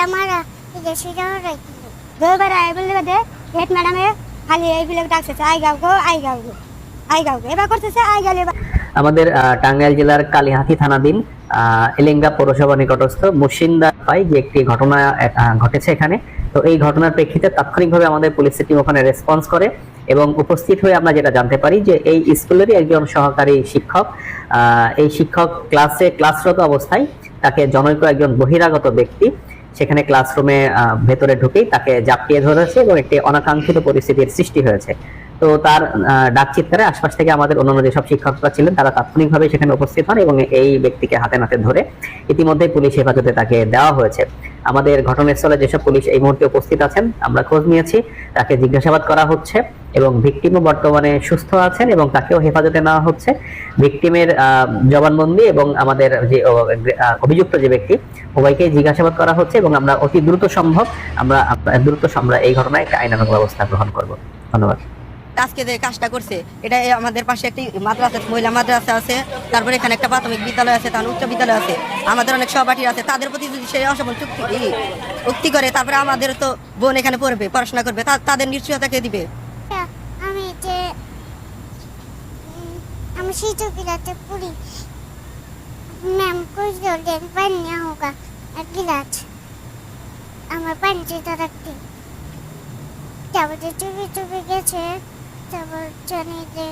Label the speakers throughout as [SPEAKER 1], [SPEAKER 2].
[SPEAKER 1] हमारा जैसे दो बार आए बोलने बदे हेड मैडम है खाली এইগুলো ডাকছে আই গাও এবার করতেছে আই গেলে
[SPEAKER 2] আমাদের টাঙ্গাইল জেলার কালিহাতি থানাধীন এলেঙ্গা পৌরসভা নিকটস্থ মুর্শিদা পাই যে একটি ঘটনা ঘটেছে এখানে। তো এই ঘটনার প্রেক্ষিতে তাৎক্ষণিকভাবে আমাদের পুলিশ টিম ওখানে রেসপন্স করে এবং উপস্থিত হয়ে আমরা যেটা জানতে পারি যে এই স্কুলেরই একজন সহকারী শিক্ষক, এই শিক্ষক ক্লাসরত অবস্থায় তাকে জনৈক একজন বহিরাগত ব্যক্তি সেখানে ক্লাসরুমে ভেতরে ঢুকেই তাকে জাপটিয়ে ধরেছে এবং একটি অনাকাঙ্ক্ষিত পরিস্থিতির সৃষ্টি হয়েছে। তো তার ডাক চিৎকারে আশপাশ থেকে আমাদের অন্যান্য যেসব শিক্ষকরা ছিলেন তারা তাৎক্ষণিকভাবে সেখানে উপস্থিত হন এবং এই ব্যক্তিকে হাতে নাতে ধরে ইতিমধ্যে পুলিশ হেফাজতে তাকে দেওয়া হয়েছে। আমাদের ঘটনাস্থলে যেসব পুলিশ এই মুহূর্তে উপস্থিত আছেন আমরা খোঁজ নিয়েছি, তাকে জিজ্ঞাসাবাদ করা হচ্ছে এবং ভিকটিমও বর্তমানে সুস্থ আছেন এবং তাকেও হেফাজতে নেওয়া হচ্ছে। ভিকটিমের জবানবন্দি এবং আমাদের যে অভিযুক্ত যে ব্যক্তি উভয়কে জিজ্ঞাসাবাদ করা হচ্ছে এবং আমরা অতি দ্রুত সম্ভব আমরা এই ঘটনায় একটা আইনানুগ ব্যবস্থা গ্রহণ করব। ধন্যবাদ।
[SPEAKER 3] আজকে যে কাজটা করছে এটা আমাদের পাশে একটি মাদ্রাসা, মহিলা মাদ্রাসা আছে, তারপরে এখানে একটা প্রাথমিক বিদ্যালয় আছে, তার উচ্চ বিদ্যালয় আছে, আমাদের অনেক সহপাঠী আছে, তাদের প্রতি যদি সে অসম্মান উক্তি করে তারপরে আমাদের তো বোন এখানে পড়বে, পড়াশোনা করবে, তাদের নিশ্চয়তাকে দিবে।
[SPEAKER 1] আমি শিশুকিলাতে পড়ি, ম্যাম कुछ दिन पढ़ना होगा गिलास আমার পানি চেয়ে রাখতে তারপরে চুপি গেছে। তারপর জানি যে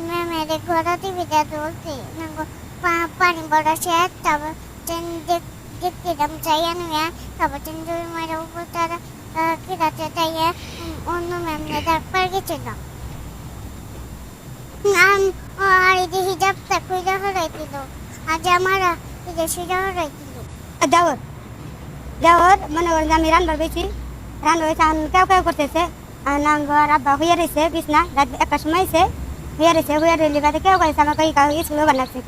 [SPEAKER 1] ম্যামের ঘোরা দিবি বলতে পানি বড়া শেষ। তারপর দেখলাম চাইয়া নিয়ে তারপর জমি মায়ের উপর তারা কিরাতে চাইয়া অন্য ম্যামরা ডাক পার গেছিল। আর এই যে হিজাবটা খুঁজে হরাই দিল, আজ আমার এই যে সেটা হরাই দিল। দেওয়ার মনে করেন যে আমি রান্নার বেশি রান্না হয়েছে কেউ করতেছে নাঙ্গর আব্বা হইয়া রয়েছে বিছনা রাত একটা সময় হইয়া রইলি বাদে কেউ করেছে আমাকে স্কুলে বানাচ্ছে।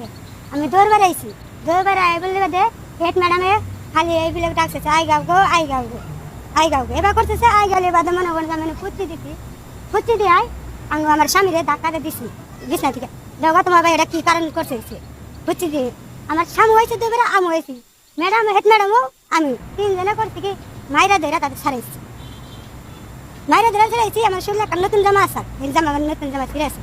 [SPEAKER 1] আমি দৌড়বার আই বললি বাদে হেড ম্যাডামে খালি এইগুলো ডাকছে আই গাও এবার করতেছে আই গেলে বাদে মনে করেন যে আমি ফুচি দিয়ে আমি আমার স্বামীরে ধাক্কাতে দিছি বিছনা থেকে। দেখো তোমার ভাই এটা কি কারণ করছে ফুচি দিয়ে আমার স্বামী হয়েছে দুবার আমি হয়েছি, ম্যাডাম হেড ম্যাডামও আমি তিনজনে করছি কি মাইরা ধরে তাদের ছাড়াইছি। আমার শরীরে একটা নতুন জামা আছে, এই জামা নতুন জামা ছিঁড়ে আছে।